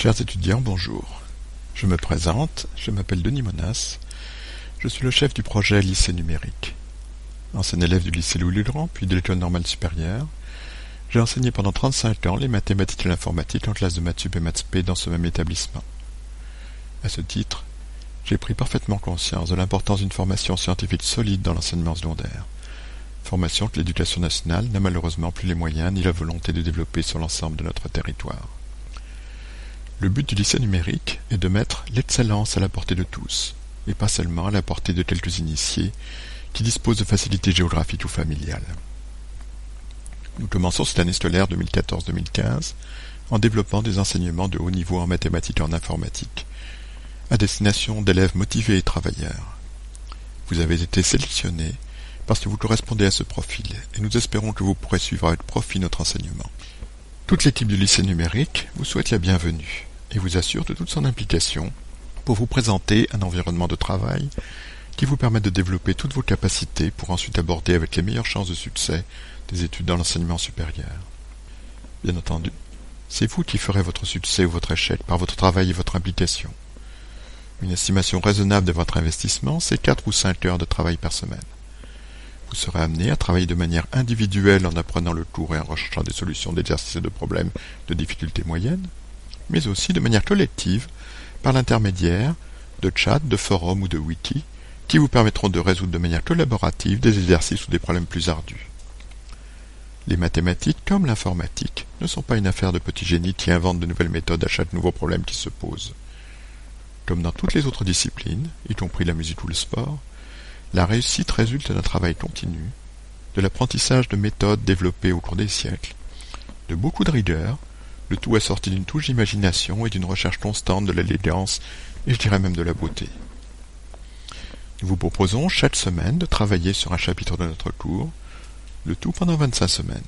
Chers étudiants, bonjour. Je me présente, je m'appelle Denis Monas, je suis le chef du projet Lycée numérique. Ancien élève du lycée Louis-le-Grand, puis de l'école normale supérieure, j'ai enseigné pendant 35 ans les mathématiques et l'informatique en classe de maths sup et maths spé dans ce même établissement. À ce titre, j'ai pris parfaitement conscience de l'importance d'une formation scientifique solide dans l'enseignement secondaire. Formation que l'Éducation nationale n'a malheureusement plus les moyens ni la volonté de développer sur l'ensemble de notre territoire. Le but du lycée numérique est de mettre l'excellence à la portée de tous, et pas seulement à la portée de quelques initiés qui disposent de facilités géographiques ou familiales. Nous commençons cette année scolaire 2014-2015 en développant des enseignements de haut niveau en mathématiques et en informatique, à destination d'élèves motivés et travailleurs. Vous avez été sélectionnés parce que vous correspondez à ce profil, et nous espérons que vous pourrez suivre avec profit notre enseignement. Toute l'équipe du lycée numérique vous souhaite la bienvenue et vous assure de toute son implication pour vous présenter un environnement de travail qui vous permet de développer toutes vos capacités pour ensuite aborder avec les meilleures chances de succès des études dans l'enseignement supérieur. Bien entendu, c'est vous qui ferez votre succès ou votre échec par votre travail et votre implication. Une estimation raisonnable de votre investissement, c'est 4 ou 5 heures de travail par semaine. Vous serez amené à travailler de manière individuelle en apprenant le cours et en recherchant des solutions d'exercices et de problèmes de difficulté moyenne, mais aussi de manière collective par l'intermédiaire de chats, de forums ou de wikis qui vous permettront de résoudre de manière collaborative des exercices ou des problèmes plus ardus. Les mathématiques, comme l'informatique, ne sont pas une affaire de petits génies qui inventent de nouvelles méthodes à chaque nouveau problème qui se pose. Comme dans toutes les autres disciplines, y compris la musique ou le sport, la réussite résulte d'un travail continu, de l'apprentissage de méthodes développées au cours des siècles, de beaucoup de rigueur, le tout assorti d'une touche d'imagination et d'une recherche constante de l'élégance et je dirais même de la beauté. Nous vous proposons chaque semaine de travailler sur un chapitre de notre cours, le tout pendant 25 semaines.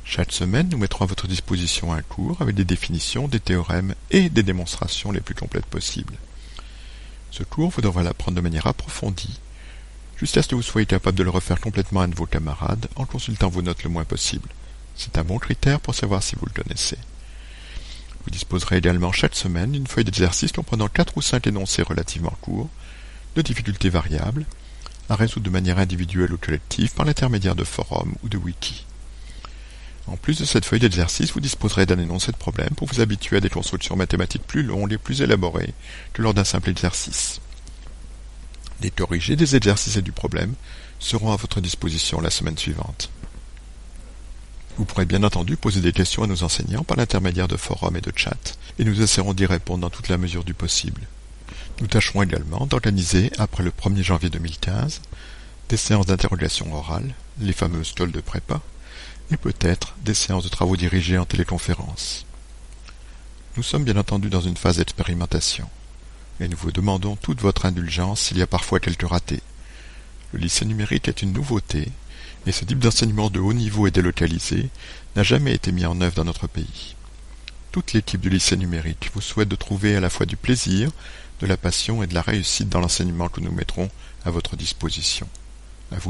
Chaque semaine, nous mettrons à votre disposition un cours avec des définitions, des théorèmes et des démonstrations les plus complètes possibles. Ce cours, vous devrez l'apprendre de manière approfondie, jusqu'à ce que vous soyez capable de le refaire complètement à un de vos camarades en consultant vos notes le moins possible. C'est un bon critère pour savoir si vous le connaissez. Vous disposerez également chaque semaine d'une feuille d'exercice comprenant 4 ou 5 énoncés relativement courts, de difficultés variables, à résoudre de manière individuelle ou collective par l'intermédiaire de forums ou de wikis. En plus de cette feuille d'exercice, vous disposerez d'un énoncé de problème pour vous habituer à des constructions mathématiques plus longues et plus élaborées que lors d'un simple exercice. Les corrigés des exercices et du problème seront à votre disposition la semaine suivante. Vous pourrez bien entendu poser des questions à nos enseignants par l'intermédiaire de forums et de chats, et nous essaierons d'y répondre dans toute la mesure du possible. Nous tâcherons également d'organiser, après le 1er janvier 2015, des séances d'interrogation orale, les fameuses calls de prépa, et peut-être des séances de travaux dirigés en téléconférence. Nous sommes bien entendu dans une phase d'expérimentation, et nous vous demandons toute votre indulgence s'il y a parfois quelques ratés. Le lycée numérique est une nouveauté, et ce type d'enseignement de haut niveau et délocalisé n'a jamais été mis en œuvre dans notre pays. Toute l'équipe du lycée numérique vous souhaite de trouver à la fois du plaisir, de la passion et de la réussite dans l'enseignement que nous mettrons à votre disposition. À vous de